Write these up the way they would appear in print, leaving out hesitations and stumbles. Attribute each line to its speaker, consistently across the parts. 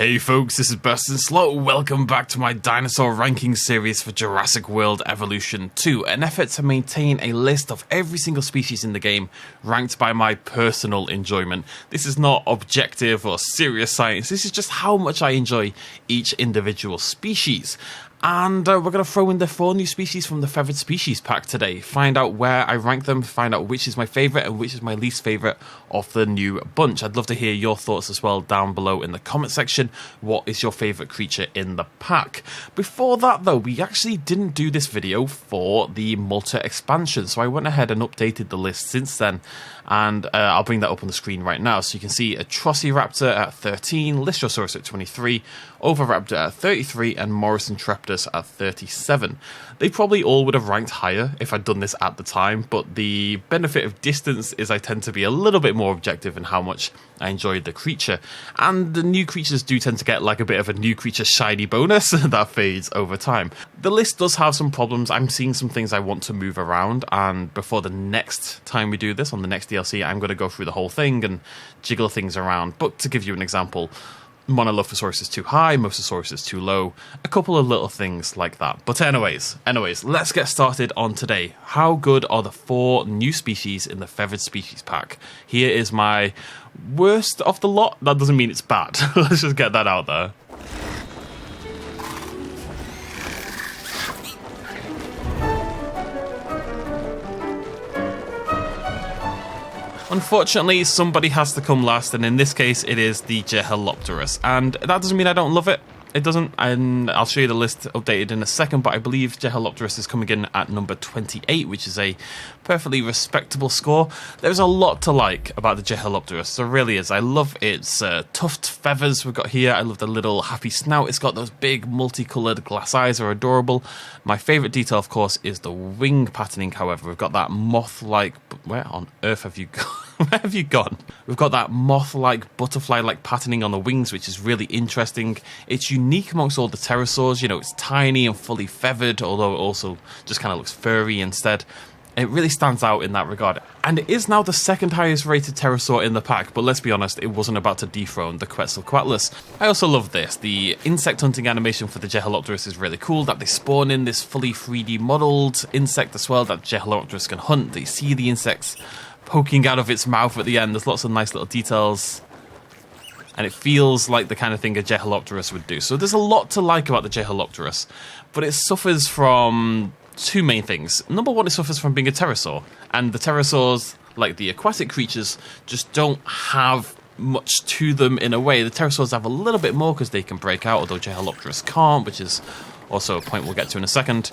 Speaker 1: Hey folks, this is BestInSlot. Welcome back to my dinosaur ranking series for Jurassic World Evolution 2, an effort to maintain a list of every single species in the game ranked by my personal enjoyment. This is not objective or serious science, this is just how much I enjoy each individual species. And we're going to throw in the 4 new species from the Feathered Species pack today. Find out where I rank them, find out which is my favourite and which is my least favourite of the new bunch. I'd love to hear your thoughts as well down below in the comment section. What is your favourite creature in the pack? Before that though, we actually didn't do this video for the Malta expansion, so I went ahead and updated the list since then. And I'll bring that up on the screen right now. So you can see Atrociraptor at 13, Lystrosaurus at 23, Oviraptor at 33, and Morrisontreptus at 37. They probably all would have ranked higher if I'd done this at the time, but the benefit of distance is I tend to be a little bit more objective in how much I enjoyed the creature. And the new creatures do tend to get like a bit of a new creature shiny bonus that fades over time. The list does have some problems. I'm seeing some things I want to move around, and before the next time we do this, on the next DLC, I'm going to go through the whole thing and jiggle things around. But to give you an example, Monolophosaurus is too high, Mosasaurus is too low, a couple of little things like that. But anyways, let's get started on today. How good are the 4 new species in the Feathered Species pack? Here is my worst of the lot. That doesn't mean it's bad. Let's just get that out there. Unfortunately, somebody has to come last, and in this case, it is the Jhalopterus. And that doesn't mean I don't love it. It doesn't, and I'll show you the list updated in a second, but I believe Jhalopterus is coming in at number 28, which is a perfectly respectable score. There's a lot to like about the Jhalopterus, there really is. I love its tuft feathers we've got here. I love the little happy snout. It's got those big multicoloured glass eyes, are adorable. My favourite detail, of course, is the wing patterning, however. We've got that moth-like... Where on earth have you gone? Where have you gone? We've got that moth-like, butterfly-like patterning on the wings, which is really interesting. It's unique amongst all the pterosaurs. You know, it's tiny and fully feathered, although it also just kind of looks furry instead. It really stands out in that regard. And it is now the 2nd highest rated pterosaur in the pack, but let's be honest, it wasn't about to dethrone the Quetzalcoatlus. I also love this. The insect hunting animation for the Jhalopterus is really cool, that they spawn in this fully 3D modelled insect as well that Jhalopterus can hunt. They see the insects poking out of its mouth at the end. There's lots of nice little details, and it feels like the kind of thing a Jhalopterus would do. So there's a lot to like about the Jhalopterus, but it suffers from 2 main things. Number 1, it suffers from being a pterosaur, and the pterosaurs, like the aquatic creatures, just don't have much to them in a way. The pterosaurs have a little bit more because they can break out, although Jhalopterus can't, which is also a point we'll get to in a second.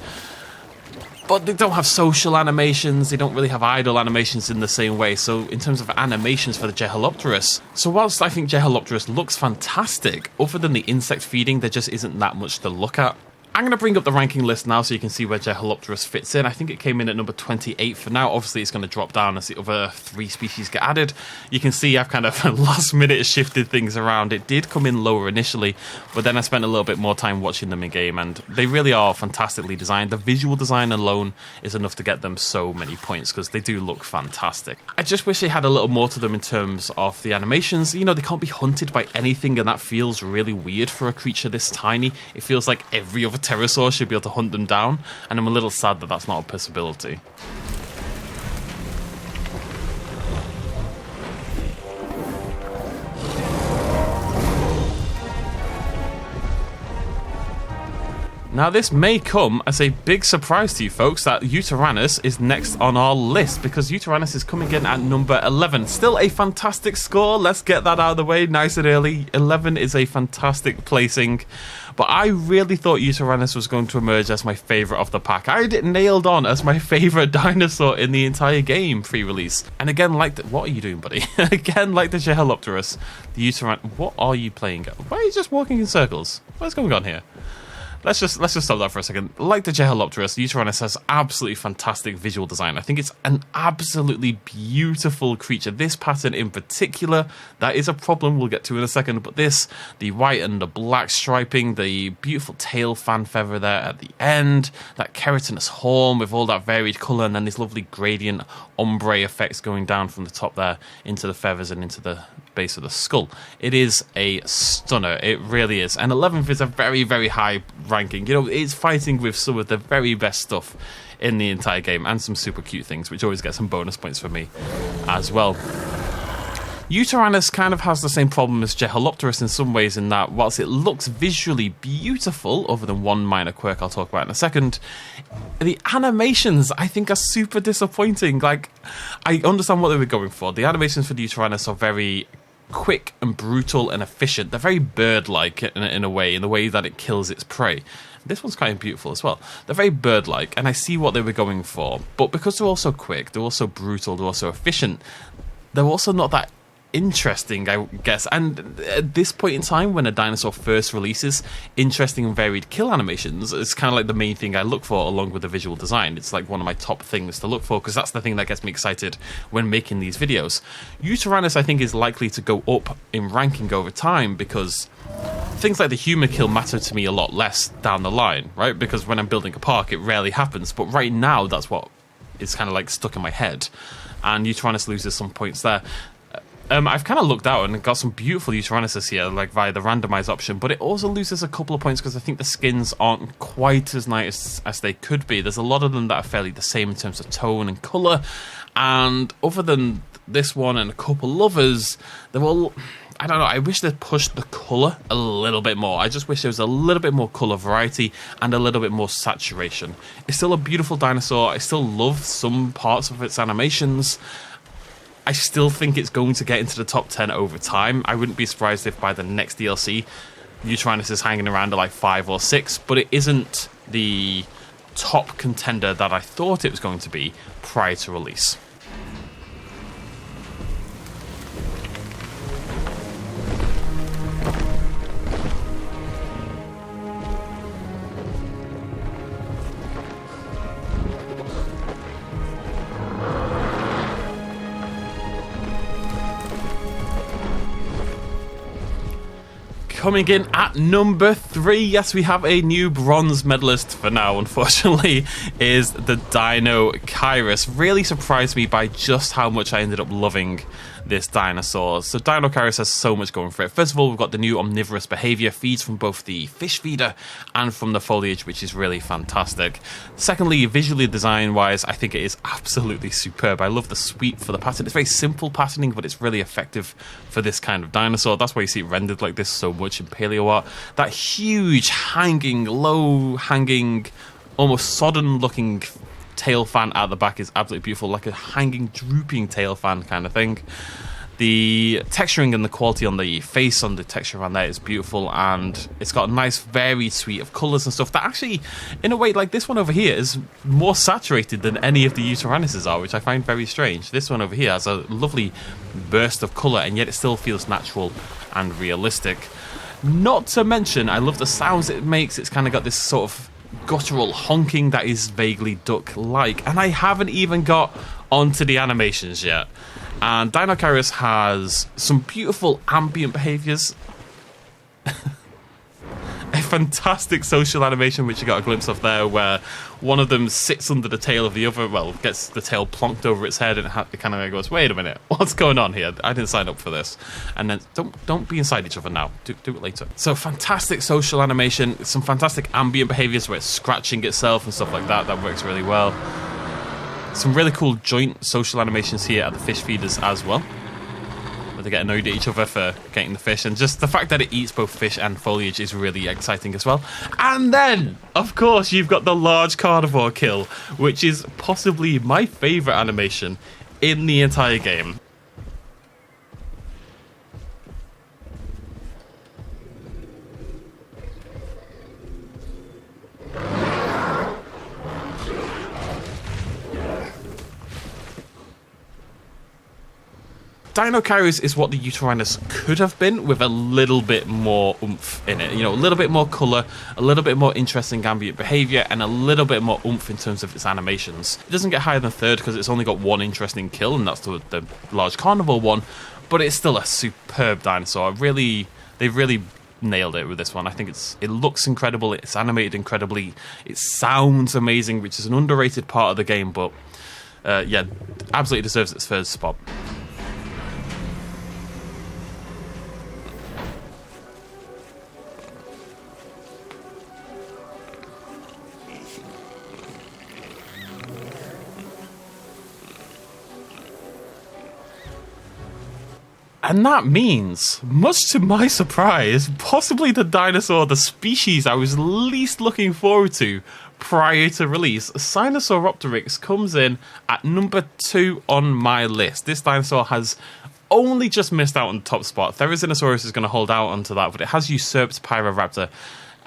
Speaker 1: But they don't have social animations, they don't really have idle animations in the same way, so in terms of animations for the Jhalopterus. So whilst I think Jhalopterus looks fantastic, other than the insect feeding, there just isn't that much to look at. I'm going to bring up the ranking list now so you can see where Jhalopterus fits in. I think it came in at number 28 for now. Obviously, it's going to drop down as the other 3 species get added. You can see I've kind of last minute shifted things around. It did come in lower initially, but then I spent a little bit more time watching them in game, and they really are fantastically designed. The visual design alone is enough to get them so many points because they do look fantastic. I just wish they had a little more to them in terms of the animations. You know, they can't be hunted by anything, and that feels really weird for a creature this tiny. It feels like every other pterosaur should be able to hunt them down, and I'm a little sad that that's not a possibility. Now this may come as a big surprise to you folks that Uteranus is next on our list, because Uteranus is coming in at number 11. Still a fantastic score, let's get that out of the way nice and early. 11 is a fantastic placing, but I really thought Uteranus was going to emerge as my favourite of the pack. I had it nailed on as my favourite dinosaur in the entire game pre-release. And again, like the... What are you doing, buddy? Again, like the Jhalopterus, the Uteranus... What are you playing? Why are you just walking in circles? What's going on here? Let's just stop that for a second. Like the Jhalopterus, Uteranus has absolutely fantastic visual design. I think it's an absolutely beautiful creature. This pattern in particular, that is a problem we'll get to in a second, but this, the white and the black striping, the beautiful tail fan feather there at the end, that keratinous horn with all that varied colour, and then this lovely gradient ombre effects going down from the top there into the feathers and into the base of the skull. It is a stunner, it really is. And 11th is a very, very high ranking. You know, it's fighting with some of the very best stuff in the entire game, and some super cute things, which always get some bonus points for me as well. Uteranus kind of has the same problem as Jhalopterus in some ways, in that whilst it looks visually beautiful, other than one minor quirk I'll talk about in a second, the animations I think are super disappointing. Like, I understand what they were going for. The animations for the Uteranus are very quick and brutal and efficient. They're very bird-like in a way, in the way that it kills its prey. This one's kind of beautiful as well. They're very bird-like, and I see what they were going for. But because they're also quick, they're also brutal, they're also efficient, they're also not that interesting, I guess. And at this point in time, when a dinosaur first releases, interesting and varied kill animations is kind of like the main thing I look for, along with the visual design. It's like one of my top things to look for, because that's the thing that gets me excited when making these videos. Uteranus, I think, is likely to go up in ranking over time, because things like the human kill matter to me a lot less down the line, right? Because when I'm building a park, it rarely happens, but right now that's what is kind of like stuck in my head, and Uteranus loses some points there. I've kind of looked out and got some beautiful Uteranuses here, like via the randomize option, but it also loses a couple of points because I think the skins aren't quite as nice as they could be. There's a lot of them that are fairly the same in terms of tone and colour, and other than this one and a couple others, they're all, I don't know, I wish they'd pushed the colour a little bit more. I just wish there was a little bit more colour variety and a little bit more saturation. It's still a beautiful dinosaur. I still love some parts of its animations. I still think it's going to get into the top 10 over time. I wouldn't be surprised if by the next DLC, Uteranus is hanging around at like 5 or 6, but it isn't the top contender that I thought it was going to be prior to release. Coming in at number 3, yes, we have a new bronze medalist for now, unfortunately, is the Dino Kyrus. Really surprised me by just how much I ended up loving this dinosaur. So Dino Kyrus has so much going for it. First of all, we've got the new omnivorous behavior, feeds from both the fish feeder and from the foliage, which is really fantastic. Secondly, visually design wise, I think it is absolutely superb. I love the sweep for the pattern. It's very simple patterning, but it's really effective for this kind of dinosaur. That's why you see it rendered like this so much in paleo art. That huge hanging, low hanging, almost sodden looking tail fan out the back is absolutely beautiful, like a hanging, drooping tail fan kind of thing. The texturing and the quality on the face, on the texture around there, is beautiful, and it's got a nice varied suite of colours and stuff that actually, in a way, like this one over here, is more saturated than any of the Uteranuses are, which I find very strange. This one over here has a lovely burst of colour, and yet it still feels natural and realistic. Not to mention, I love the sounds it makes. It's kind of got this sort of guttural honking that is vaguely duck-like, and I haven't even got onto the animations yet. And Dino Kyrus has some beautiful ambient behaviours, a fantastic social animation which you got a glimpse of there, where one of them sits under the tail of the other, well, gets the tail plonked over its head, and it kind of goes, wait a minute, what's going on here? I didn't sign up for this. And then don't be inside each other now, do it later. So fantastic social animation, some fantastic ambient behaviours where it's scratching itself and stuff like that works really well. Some really cool joint social animations here at the fish feeders as well, where they get annoyed at each other for getting the fish, and just the fact that it eats both fish and foliage is really exciting as well. And then, of course, you've got the large carnivore kill, which is possibly my favourite animation in the entire game. Dino Kyrus is what the Uteranus could have been, with a little bit more oomph in it. You know, a little bit more colour, a little bit more interesting ambient behaviour, and a little bit more oomph in terms of its animations. It doesn't get higher than third because it's only got one interesting kill, and that's the large carnivore one, but it's still a superb dinosaur. They've really nailed it with this one. I think it looks incredible, it's animated incredibly, it sounds amazing, which is an underrated part of the game, but yeah, absolutely deserves its first spot. And that means, much to my surprise, possibly the species I was least looking forward to prior to release, Sinusauropteryx comes in at number 2 on my list. This dinosaur has only just missed out on the top spot. Therizinosaurus is going to hold out onto that, but it has usurped Pyroraptor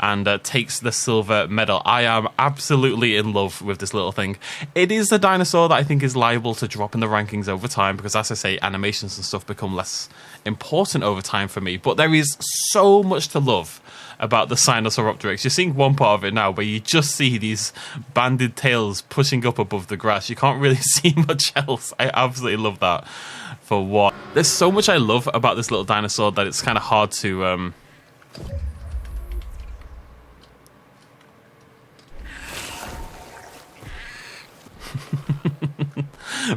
Speaker 1: and takes the silver medal. I am absolutely in love with this little thing. It is a dinosaur that I think is liable to drop in the rankings over time because, as I say, animations and stuff become less important over time for me. But there is so much to love about the Sinusauropteryx. You're seeing one part of it now where you just see these banded tails pushing up above the grass. You can't really see much else. I absolutely love that. For what? There's so much I love about this little dinosaur that it's kind of hard to...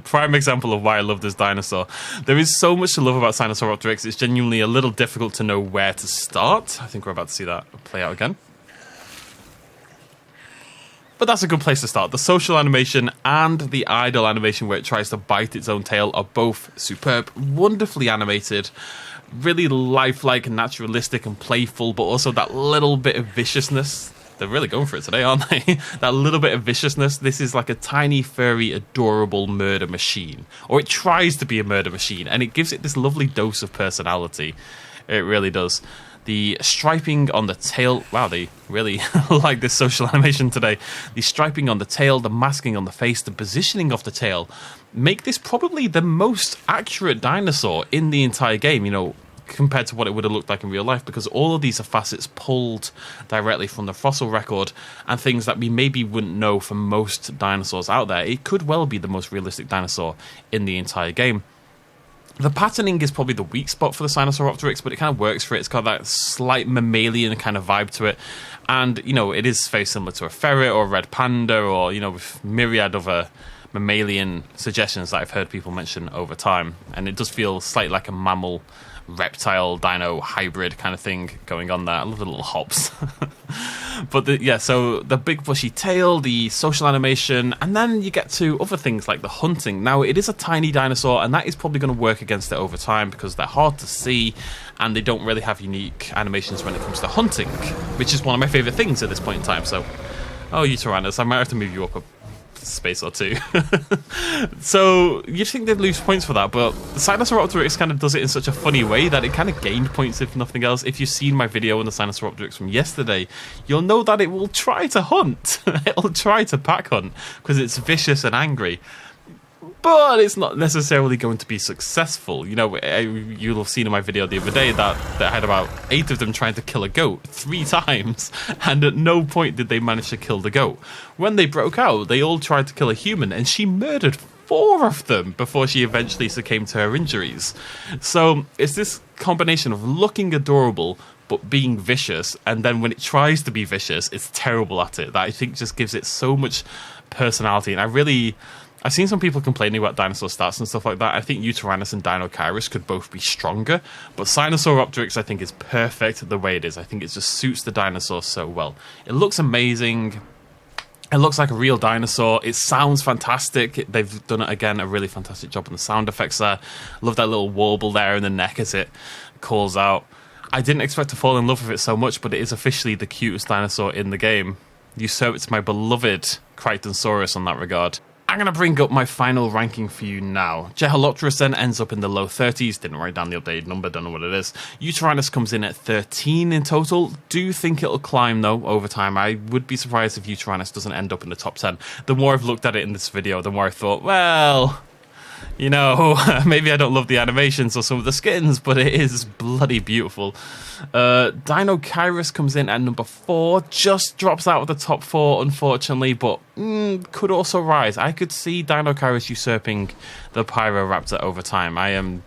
Speaker 1: Prime example of why I love this dinosaur. There is so much to love about Sinusauropteryx. It's genuinely a little difficult to know where to start. I think we're about to see that play out again. But that's a good place to start. The social animation and the idle animation where it tries to bite its own tail are both superb, wonderfully animated, really lifelike and naturalistic and playful, but also that little bit of viciousness. They're really going for it today, aren't they? That little bit of viciousness. This is like a tiny, furry, adorable murder machine. Or it tries to be a murder machine, and it gives it this lovely dose of personality. It really does. The striping on the tail... Wow, they really like this social animation today. The striping on the tail, the masking on the face, the positioning of the tail make this probably the most accurate dinosaur in the entire game, you know, compared to what it would have looked like in real life, because all of these are facets pulled directly from the fossil record and things that we maybe wouldn't know from most dinosaurs out there. It could well be the most realistic dinosaur in the entire game. The patterning is probably the weak spot for the Sinusauropteryx, but it kind of works for it. It's got that slight mammalian kind of vibe to it. And, you know, it is very similar to a ferret or a red panda or, you know, with myriad other mammalian suggestions that I've heard people mention over time. And it does feel slightly like a mammal reptile dino hybrid kind of thing going on there. I love the little hops. But so the big bushy tail, the social animation, and then you get to other things like the hunting. Now, it is a tiny dinosaur, and that is probably going to work against it over time because they're hard to see and they don't really have unique animations when it comes to hunting, which is one of my favorite things at this point in time. So, oh, Uteranus, I might have to move you up a space or two. So you'd think they'd lose points for that, but the Sinusauropteryx kind of does it in such a funny way that it kind of gained points if nothing else. If you've seen my video on the Sinusauropteryx from yesterday, you'll know that it will try to hunt. It'll try to pack hunt because it's vicious and angry, but it's not necessarily going to be successful. You know, you'll have seen in my video the other day that I had about 8 of them trying to kill a goat 3 times, and at no point did they manage to kill the goat. When they broke out, they all tried to kill a human, and she murdered 4 of them before she eventually succumbed to her injuries. So it's this combination of looking adorable but being vicious, and then when it tries to be vicious, it's terrible at it. That I think just gives it so much personality, and I've seen some people complaining about dinosaur stats and stuff like that. I think Uteranus and Dino Kyrus could both be stronger, but Sinusauropteryx I think is perfect the way it is. I think it just suits the dinosaur so well. It looks amazing. It looks like a real dinosaur. It sounds fantastic. They've done, again, a really fantastic job on the sound effects there. Love that little warble there in the neck as it calls out. I didn't expect to fall in love with it so much, but it is officially the cutest dinosaur in the game. Usurps my beloved Crichtonsaurus on that regard. I'm going to bring up my final ranking for you now. Jhalopterus then ends up in the low 30s. Didn't write down the updated number, don't know what it is. Uteranus comes in at 13 in total. Do think it'll climb, though, over time. I would be surprised if Uteranus doesn't end up in the top 10. The more I've looked at it in this video, the more I thought, well, you know, maybe I don't love the animations or some of the skins, but it is bloody beautiful. Dino Kyrus comes in at number 4, just drops out of the top 4, unfortunately, but could also rise. I could see Dino Kyrus usurping the Pyroraptor over time. I am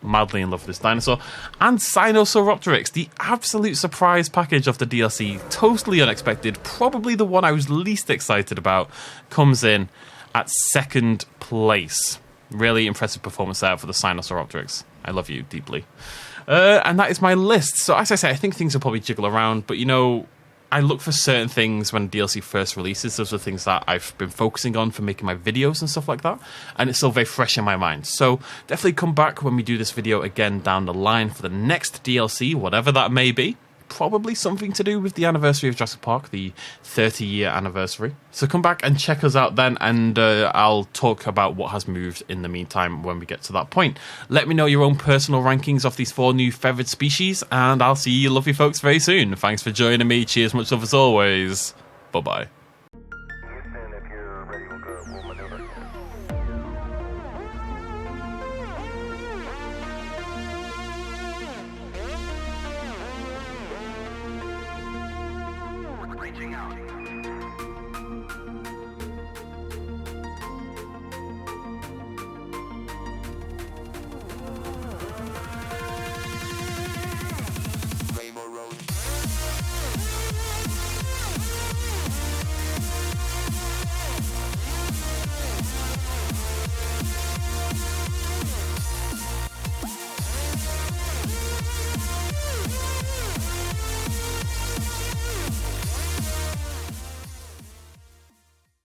Speaker 1: madly in love with this dinosaur. And Sinusauropteryx, the absolute surprise package of the DLC, totally unexpected, probably the one I was least excited about, comes in at 2nd place. Really impressive performance there for the Sinusauropteryx. I love you deeply. And that is my list. So as I say, I think things will probably jiggle around, but you know, I look for certain things when DLC first releases. Those are things that I've been focusing on for making my videos and stuff like that, and it's still very fresh in my mind. So definitely come back when we do this video again down the line for the next DLC, whatever that may be. Probably something to do with the anniversary of Jurassic Park, the 30-year anniversary. So come back and check us out then, and I'll talk about what has moved in the meantime when we get to that point. Let me know your own personal rankings of these 4 new feathered species, and I'll see you lovely folks very soon. Thanks for joining me. Cheers, much love as always. Bye-bye.
Speaker 2: Reaching out.